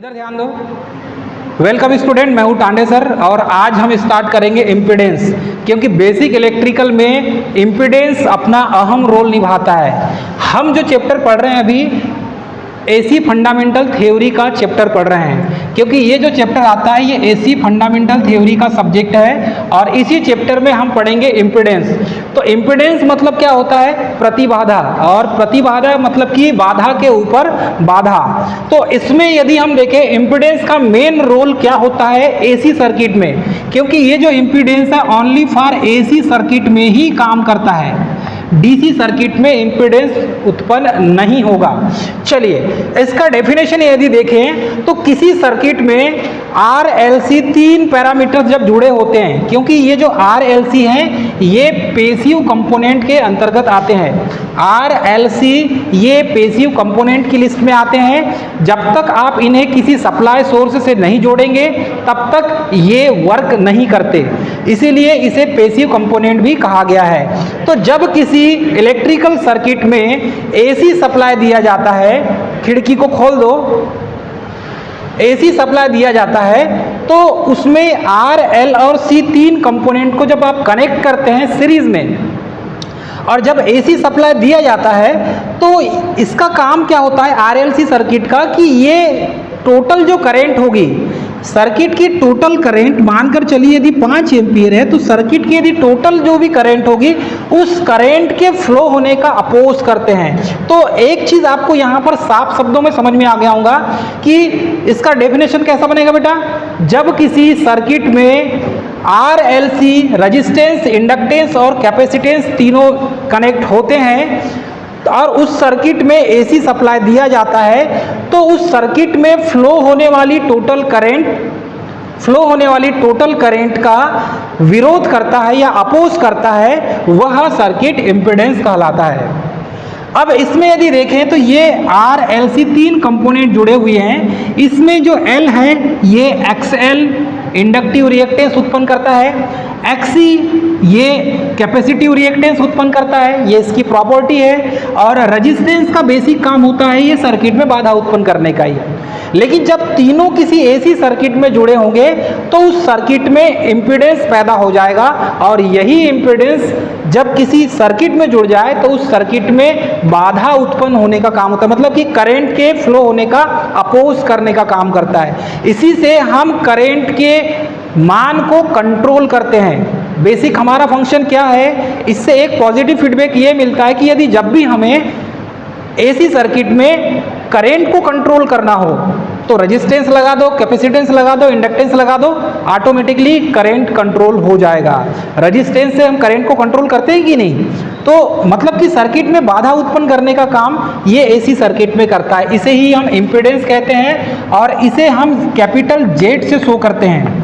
इधर ध्यान दो। वेलकम स्टूडेंट, मैं हूँ टांडे सर और आज हम स्टार्ट करेंगे इम्पीडेंस, क्योंकि बेसिक इलेक्ट्रिकल में इम्पीडेंस अपना अहम रोल निभाता है। हम जो चैप्टर पढ़ रहे हैं अभी एसी फंडामेंटल थ्योरी का चैप्टर पढ़ रहे हैं, क्योंकि ये जो चैप्टर आता है ये एसी फंडामेंटल थ्योरी का सब्जेक्ट है और इसी चैप्टर में हम पढ़ेंगे इम्पीडेंस। तो इम्पीडेंस मतलब क्या होता है? प्रतिबाधा, और प्रतिबाधा मतलब कि बाधा के ऊपर बाधा। तो इसमें यदि हम देखें इम्पीडेंस का मेन रोल क्या होता है एसी सर्किट में, क्योंकि ये जो इम्पीडेंस है ओनली फॉर एसी सर्किट में ही काम करता है, डीसी सर्किट में इम्पीडेंस उत्पन्न नहीं होगा। चलिए इसका डेफिनेशन यदि देखें तो किसी सर्किट में आर एल सी तीन पैरामीटर्स जब जुड़े होते हैं, क्योंकि ये जो आर एल सी हैं ये पेसिव कंपोनेंट के अंतर्गत आते हैं। आर एल सी ये पेसिव कंपोनेंट की लिस्ट में आते हैं। जब तक आप इन्हें किसी सप्लाई सोर्स से नहीं जोड़ेंगे तब तक ये वर्क नहीं करते, इसीलिए इसे पेसिव कंपोनेंट भी कहा गया है। तो जब किसी इलेक्ट्रिकल सर्किट में एसी सप्लाई दिया जाता है, खिड़की को खोल दो, एसी सप्लाई दिया जाता है तो उसमें आर एल और सी तीन कंपोनेंट को जब आप कनेक्ट करते हैं सीरीज में, और जब एसी सप्लाई दिया जाता है तो इसका काम क्या होता है आरएलसी सर्किट का कि ये टोटल जो करंट होगी, सर्किट की टोटल करंट मानकर चलिए यदि 5 एम्पीयर है तो सर्किट की यदि टोटल जो भी करंट होगी उस करंट के फ्लो होने का अपोज करते हैं। तो एक चीज आपको यहाँ पर साफ शब्दों में समझ में आ गया होगा कि इसका डेफिनेशन कैसा बनेगा बेटा। जब किसी सर्किट में R L C resistance, inductance और कैपेसिटेंस तीनों कनेक्ट होते हैं और उस सर्किट में एसी सप्लाई दिया जाता है तो उस सर्किट में फ्लो होने वाली टोटल करंट का विरोध करता है या अपोज करता है, वह सर्किट इम्पीडेंस कहलाता है। अब इसमें यदि देखें तो ये आर एल सी तीन कंपोनेंट जुड़े हुए हैं। इसमें जो एल है ये एक्सएल इंडक्टिव रिएक्टेंस उत्पन्न करता है, एक्सी ये कैपेसिटिव रिएक्टेंस उत्पन्न करता है, ये इसकी प्रॉपर्टी है, और रेजिस्टेंस का बेसिक काम होता है ये सर्किट में बाधा उत्पन्न करने का ही है। लेकिन जब तीनों किसी एसी सर्किट में जुड़े होंगे तो उस सर्किट में इम्पीडेंस पैदा हो जाएगा, और यही इम्पीडेंस जब किसी सर्किट में जुड़ जाए तो उस सर्किट में बाधा उत्पन्न होने का काम होता है, मतलब कि करंट के फ्लो होने का अपोज करने का काम करता है। इसी से हम करंट के मान को कंट्रोल करते हैं। बेसिक हमारा फंक्शन क्या है, इससे एक पॉजिटिव फीडबैक ये मिलता है कि यदि जब भी हमें एसी सर्किट में करंट को कंट्रोल करना हो तो रेजिस्टेंस लगा दो, कैपेसिटेंस लगा दो, इंडक्टेंस लगा दो, ऑटोमेटिकली करंट कंट्रोल हो जाएगा। रेजिस्टेंस से हम करंट को कंट्रोल करते हैं कि नहीं? तो मतलब कि सर्किट में बाधा उत्पन्न करने का काम ये एसी सर्किट में करता है। इसे ही हम इम्पीडेंस कहते हैं और इसे हम कैपिटल जेड से शो करते हैं।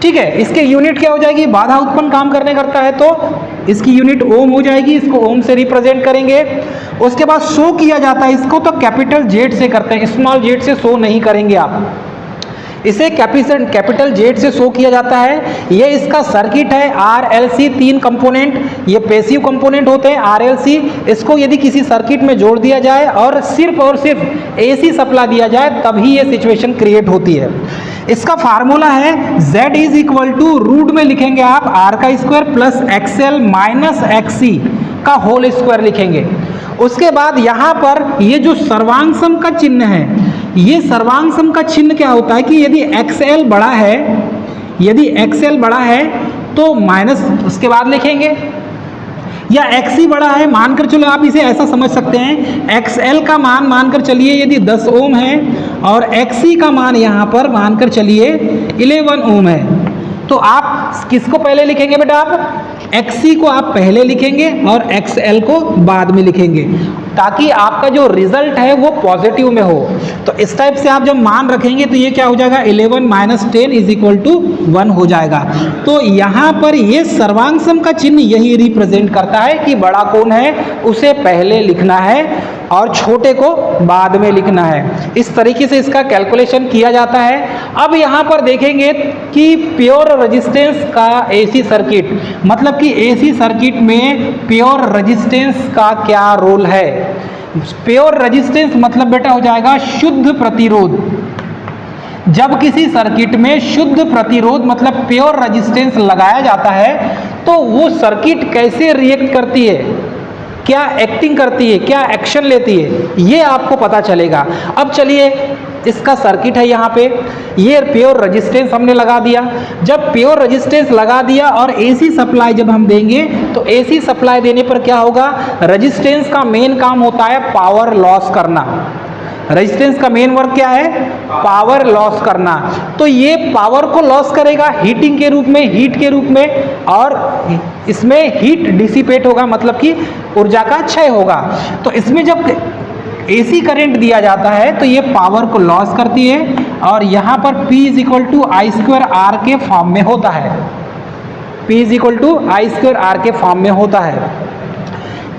ठीक है, इसके यूनिट क्या हो जाएगी? बाधा उत्पन्न काम करने करता है तो इसकी यूनिट ओम हो जाएगी, इसको ओम से रिप्रेजेंट करेंगे। उसके बाद शो किया जाता है इसको तो कैपिटल जेड से करते हैं, स्मॉल जेड से शो नहीं करेंगे आप। इसे कैपिटल जेड से शो किया जाता है। ये इसका सर्किट है आर एल सी तीन कंपोनेंट, ये पेसिव कंपोनेंट होते हैं आर एल सी। इसको यदि किसी सर्किट में जोड़ दिया जाए और सिर्फ एसी सप्लाई दिया जाए तभी ये सिचुएशन क्रिएट होती है। इसका फार्मूला है Z is equal to root में लिखेंगे आप आर का square plus XL minus XC का होल स्क्वायर लिखेंगे। उसके बाद यहाँ पर ये जो सर्वांग सम का चिन्ह है, ये सर्वांग सम का चिन्ह क्या होता है कि यदि एक्सएल बड़ा है तो माइनस उसके बाद लिखेंगे, या एक्सी बड़ा है, मानकर चलो आप इसे ऐसा समझ सकते हैं एक्सएल का मान मानकर चलिए यदि 10 ओम है और एक्सी का मान यहाँ पर मानकर चलिए 11 ओम है, तो आप किसको पहले लिखेंगे बेटा? आप एक्सी को आप पहले लिखेंगे और एक्सएल को बाद में लिखेंगे, ताकि आपका जो रिजल्ट है वो पॉजिटिव में हो। तो इस टाइप से आप जब मान रखेंगे तो ये क्या हो जाएगा 11 माइनस 10 इज इक्वल टू 1 हो जाएगा। तो यहाँ पर ये सर्वांग सम का चिन्ह यही रिप्रेजेंट करता है कि बड़ा कौन है उसे पहले लिखना है और छोटे को बाद में लिखना है। इस तरीके से इसका कैलकुलेशन किया जाता है। अब यहाँ पर देखेंगे कि प्योर रेजिस्टेंस का एसी सर्किट, मतलब कि एसी सर्किट में प्योर रेजिस्टेंस का क्या रोल है। प्योर रेजिस्टेंस मतलब बेटा हो जाएगा शुद्ध प्रतिरोध। जब किसी सर्किट में शुद्ध प्रतिरोध मतलब प्योर रेजिस्टेंस लगाया जाता है तो वो सर्किट कैसे रिएक्ट करती है, क्या एक्टिंग करती है, क्या एक्शन लेती है, ये आपको पता चलेगा। अब चलिए, इसका सर्किट है यहाँ पे, ये प्योर रेजिस्टेंस हमने लगा दिया। जब प्योर रेजिस्टेंस लगा दिया और एसी सप्लाई जब हम देंगे तो एसी सप्लाई देने पर क्या होगा, रेजिस्टेंस का मेन काम होता है पावर लॉस करना। रेजिस्टेंस का मेन वर्क क्या है, पावर लॉस करना। तो ये पावर को लॉस करेगा हीटिंग के रूप में, हीट के रूप में, और इसमें हीट डिसिपेट होगा मतलब कि ऊर्जा का क्षय होगा। तो इसमें जब एसी करंट दिया जाता है तो ये पावर को लॉस करती है और यहाँ पर P = I² R के फॉर्म में होता है। P = I² R के फॉर्म में होता है।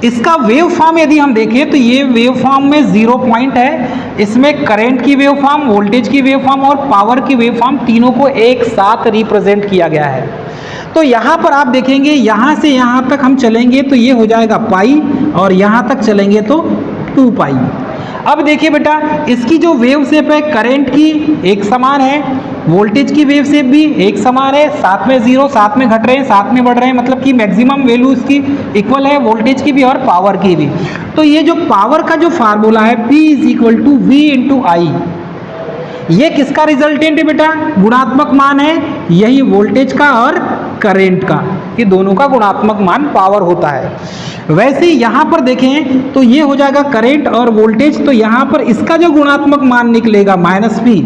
इसका वेव फॉर्म यदि हम देखें तो ये वेव फॉर्म में 0 पॉइंट है। इसमें करंट की वेव फॉर्म, वोल्टेज की वेव फॉर्म और पावर की वेव फॉर्म तीनों को एक साथ रिप्रेजेंट किया गया है। तो यहाँ पर आप देखेंगे, यहाँ से यहाँ तक हम चलेंगे तो ये हो जाएगा पाई और यहाँ तक चलेंगे तो 2 पाई। अब देखिए बेटा, इसकी जो वेव शेप है करंट की एक समान है, वोल्टेज की वेव शेप भी एक समान है, साथ में 0, साथ में घट रहे हैं, साथ में बढ़ रहे हैं, मतलब कि मैक्सिमम वैल्यू इसकी इक्वल है, वोल्टेज की भी और पावर की भी। तो ये जो पावर का जो फार्मूला है P = V × I, ये किसका रिजल्टेंट है बेटा, गुणात्मक मान है, यही वोल्टेज का और करंट का, ये दोनों का गुणात्मक मान पावर होता है। वैसे यहाँ पर देखें तो ये हो जाएगा करंट और वोल्टेज, तो यहाँ पर इसका जो गुणात्मक मान निकलेगा -P,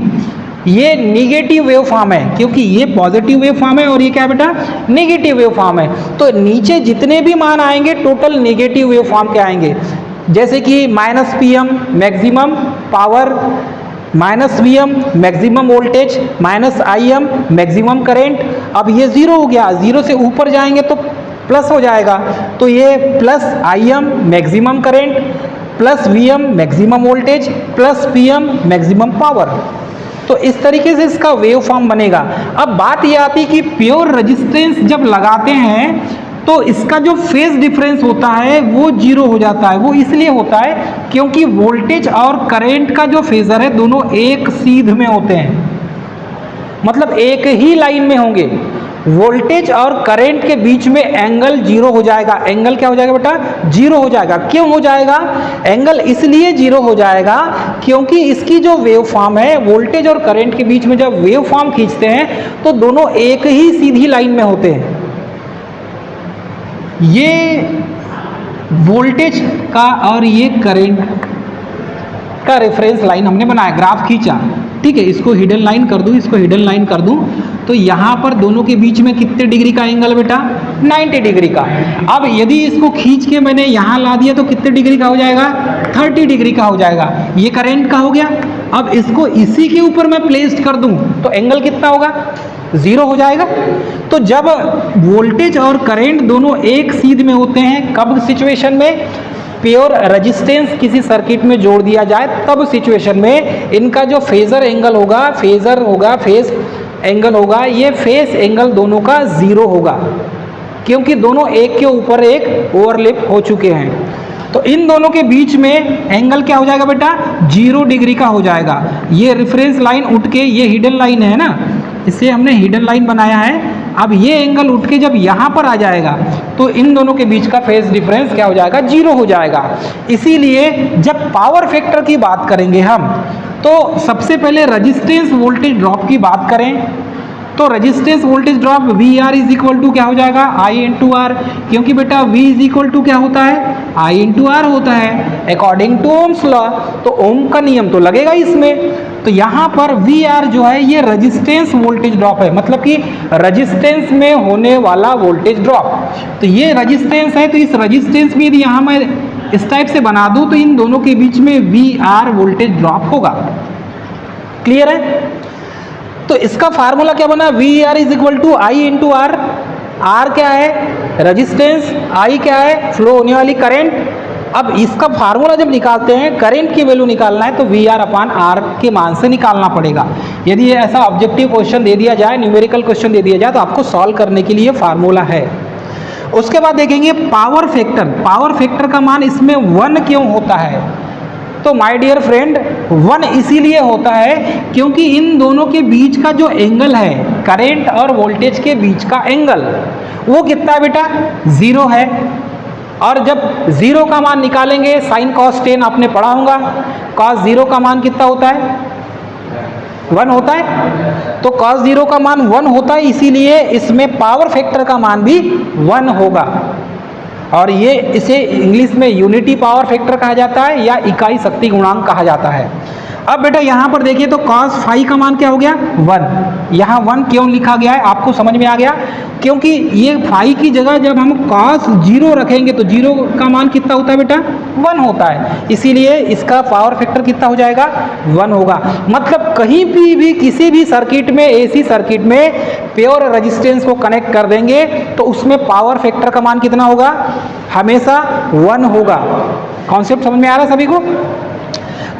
ये नेगेटिव वेव फॉर्म है, क्योंकि ये पॉजिटिव वेव फॉर्म है और ये क्या बेटा, नेगेटिव वेव फॉर्म है। तो नीचे जितने भी मान आएंगे टोटल नेगेटिव वेव फॉर्म के आएंगे, जैसे कि -Pm maximum power, -Vm maximum voltage, -Im maximum current. अब ये 0 हो गया, 0 से ऊपर जाएंगे तो प्लस हो जाएगा, तो ये +Im maximum current, +Vm maximum voltage, +Pm maximum power. तो इस तरीके से इसका वेव फॉर्म बनेगा। अब बात ये आती है कि प्योर रेजिस्टेंस जब लगाते हैं तो इसका जो फेज डिफरेंस होता है वो 0 हो जाता है। वो इसलिए होता है क्योंकि वोल्टेज और करंट का जो फेजर है दोनों एक सीध में होते हैं, मतलब एक ही लाइन में होंगे। वोल्टेज और करंट के बीच में एंगल 0 हो जाएगा। एंगल क्या हो जाएगा बेटा, 0 हो जाएगा। क्यों हो जाएगा एंगल, इसलिए 0 हो जाएगा क्योंकि इसकी जो वेव फॉर्म है, वोल्टेज और करंट के बीच में जब वेव फॉर्म खींचते हैं तो दोनों एक ही सीधी लाइन में होते हैं। ये वोल्टेज का और ये करंट का रेफरेंस लाइन हमने बनाया, ग्राफ खींचा, ठीक है। इसको हिडन लाइन कर दूं, इसको हिडन लाइन कर दूं, तो यहाँ पर दोनों के बीच में कितने डिग्री का एंगल बेटा, 90 डिग्री का। अब यदि इसको खींच के मैंने यहाँ ला दिया तो कितने डिग्री का हो जाएगा, 30 डिग्री का हो जाएगा। ये करंट का हो गया। अब इसको इसी के ऊपर मैं प्लेस्ड कर दूं तो एंगल कितना होगा, 0 हो जाएगा। तो जब वोल्टेज और करंट दोनों एक सीध में होते हैं, कब सिचुएशन में, प्योर रेजिस्टेंस किसी सर्किट में जोड़ दिया जाए तब सिचुएशन में इनका जो फेजर एंगल होगा, फेज एंगल होगा, ये फेस एंगल दोनों का 0 होगा, क्योंकि दोनों एक के ऊपर एक ओवरलैप हो चुके हैं। तो इन दोनों के बीच में एंगल क्या हो जाएगा बेटा, 0 डिग्री का हो जाएगा। ये रेफरेंस लाइन उठ के, ये हिडन लाइन है ना, इसलिए हमने हिडन लाइन बनाया है। अब ये एंगल उठ के जब यहाँ पर आ जाएगा तो इन दोनों के बीच का फेज डिफरेंस क्या हो जाएगा, 0 हो जाएगा। इसीलिए जब पावर फैक्टर की बात करेंगे हम, तो सबसे पहले रेजिस्टेंस वोल्टेज ड्रॉप की बात करें तो रेजिस्टेंस वोल्टेज ड्रॉप VR = क्या हो जाएगा, I × R, क्योंकि बेटा V = क्या होता है, I × R होता है अकॉर्डिंग टू ओम्स लॉ। तो ओम का नियम तो लगेगा इसमें। तो यहाँ पर VR जो है ये रेजिस्टेंस वोल्टेज ड्रॉप है, मतलब कि रेजिस्टेंस में होने वाला वोल्टेज ड्रॉप। तो ये रेजिस्टेंस है, तो इस रेजिस्टेंस में यदि यहाँ मैं इस टाइप से बना दूँ तो इन दोनों के बीच में VR वोल्टेज ड्रॉप होगा। क्लियर है। तो इसका फार्मूला क्या बना, VR = I × R। R क्या है, रेजिस्टेंस, I क्या है, फ्लो होने वाली करंट। अब इसका फार्मूला जब निकालते हैं, करंट की वैल्यू निकालना है तो VR/R के मान से निकालना पड़ेगा। यदि ये ऐसा ऑब्जेक्टिव क्वेश्चन दे दिया जाए, न्यूमेरिकल क्वेश्चन दे दिया जाए, तो आपको सॉल्व करने के लिए फार्मूला है। उसके बाद देखेंगे पावर फैक्टर। पावर फैक्टर का मान इसमें 1 क्यों होता है, तो माय डियर फ्रेंड 1 इसीलिए होता है क्योंकि इन दोनों के बीच का जो एंगल है, करंट और वोल्टेज के बीच का एंगल, वो कितना है बेटा? 0 है। और जब 0 का मान निकालेंगे, साइन कॉस 10 आपने पढ़ा होगा, कॉस 0 का मान कितना होता है? 1 होता है। तो cos 0 का मान 1 होता है, इसीलिए इसमें पावर फैक्टर का मान भी 1 होगा। और ये इसे इंग्लिश में यूनिटी पावर फैक्टर कहा जाता है या इकाई शक्ति गुणांक कहा जाता है। अब बेटा यहाँ पर देखिए तो cos फाई का मान क्या हो गया? 1। यहाँ 1 क्यों लिखा गया है आपको समझ में आ गया? क्योंकि ये फाई की जगह जब हम cos 0 रखेंगे तो 0 का मान कितना होता है बेटा? 1 होता है, इसीलिए इसका पावर फैक्टर कितना हो जाएगा? 1 होगा। मतलब कहीं भी किसी भी सर्किट में, एसी सर्किट में प्योर रेजिस्टेंस को कनेक्ट कर देंगे तो उसमें पावर फैक्टर का मान कितना होगा? हमेशा 1 होगा। कॉन्सेप्ट समझ में आ रहा है सभी को?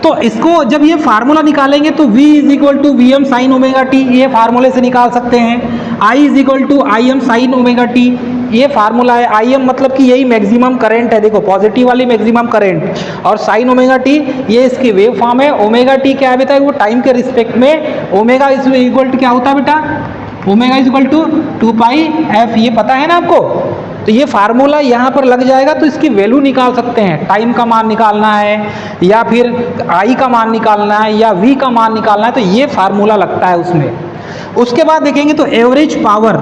तो इसको जब ये फार्मूला निकालेंगे तो V = Vm sin omega T, ये फार्मूले से निकाल सकते हैं। I = Im sin omega T, ये फार्मूला है। Im मतलब कि यही मैक्सिमम करंट है, देखो पॉजिटिव वाली मैक्सिमम करंट, और sin ओमेगा टी ये इसकी वेव फॉर्म है। ओमेगा टी क्या है बेटा? वो टाइम के रिस्पेक्ट में ओमेगा = क्या होता है बेटा? ओमेगा = 2πf, ये पता है ना आपको? तो ये फार्मूला यहाँ पर लग जाएगा तो इसकी वैल्यू निकाल सकते हैं। टाइम का मान निकालना है या फिर आई का मान निकालना है या वी का मान निकालना है, तो ये फार्मूला लगता है उसमें। उसके बाद देखेंगे तो एवरेज पावर।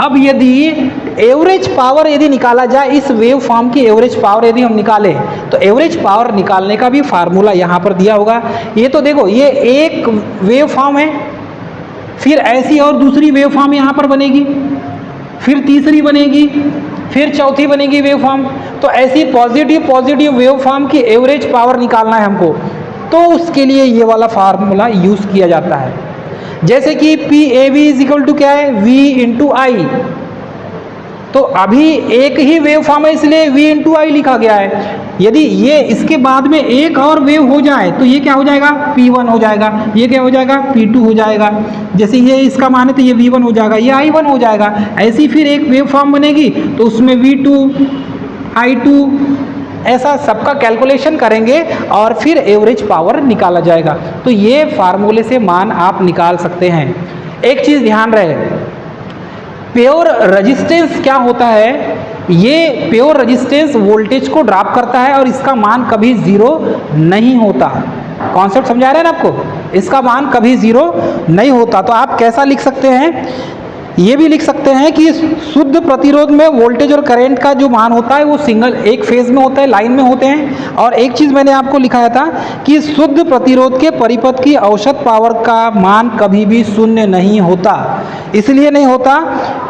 अब यदि एवरेज पावर यदि निकाला जाए, इस वेव फॉर्म की एवरेज पावर यदि हम निकालें तो एवरेज पावर निकालने का भी फार्मूला यहाँ पर दिया होगा। ये तो देखो ये एक वेव फॉर्म है, फिर ऐसी और दूसरी वेव फॉर्म यहाँ पर बनेगी, फिर तीसरी बनेगी, फिर चौथी बनेगी वेव फॉर्म। तो ऐसी पॉजिटिव वेव फॉर्म की एवरेज पावर निकालना है हमको, तो उसके लिए ये वाला फार्मूला यूज़ किया जाता है। जैसे कि PAV = क्या है? V × I। तो अभी एक ही वेव फॉर्म है इसलिए V × I लिखा गया है। यदि ये इसके बाद में एक और वेव हो जाए तो ये क्या हो जाएगा? P1 हो जाएगा, ये क्या हो जाएगा? P2 हो जाएगा। जैसे ये इसका मान है तो ये V1 हो जाएगा, ये I1 हो जाएगा। ऐसी फिर एक वेव फॉर्म बनेगी तो उसमें V2, I2, ऐसा सबका कैलकुलेशन करेंगे और फिर एवरेज पावर निकाला जाएगा। तो ये फार्मूले से मान आप निकाल सकते हैं। एक चीज़ ध्यान रहे, प्योर रेजिस्टेंस क्या होता है? ये प्योर रेजिस्टेंस वोल्टेज को ड्रॉप करता है और इसका मान कभी 0 नहीं होता। कॉन्सेप्ट समझा रहे हैं ना आपको? इसका मान कभी 0 नहीं होता। तो आप कैसा लिख सकते हैं? ये भी लिख सकते हैं कि शुद्ध प्रतिरोध में वोल्टेज और करंट का जो मान होता है वो सिंगल एक फेज में होता है, लाइन में होते हैं। और एक चीज़ मैंने आपको लिखाया था कि शुद्ध प्रतिरोध के परिपथ की औसत पावर का मान कभी भी 0 नहीं होता। इसलिए नहीं होता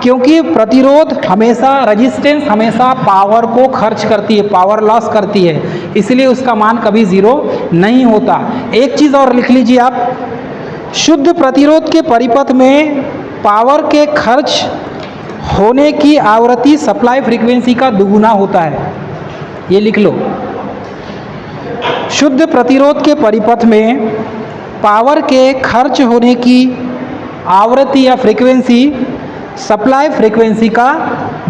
क्योंकि प्रतिरोध हमेशा, रेजिस्टेंस हमेशा पावर को खर्च करती है, पावर लॉस करती है, इसलिए उसका मान कभी 0 नहीं होता। एक चीज़ और लिख लीजिए आप, शुद्ध प्रतिरोध के परिपथ में पावर के खर्च होने की आवृत्ति सप्लाई फ्रीक्वेंसी का दुगुना होता है। ये लिख लो, शुद्ध प्रतिरोध के परिपथ में पावर के खर्च होने की आवृत्ति या फ्रीक्वेंसी सप्लाई फ्रीक्वेंसी का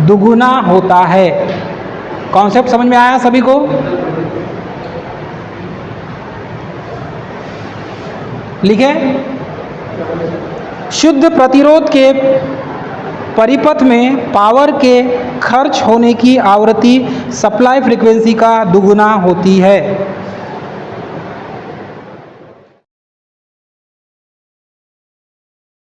दुगुना होता है। कॉन्सेप्ट समझ में आया सभी को? लिखे, शुद्ध प्रतिरोध के परिपथ में पावर के खर्च होने की आवृत्ति सप्लाई फ्रीक्वेंसी का दुगुना होती है।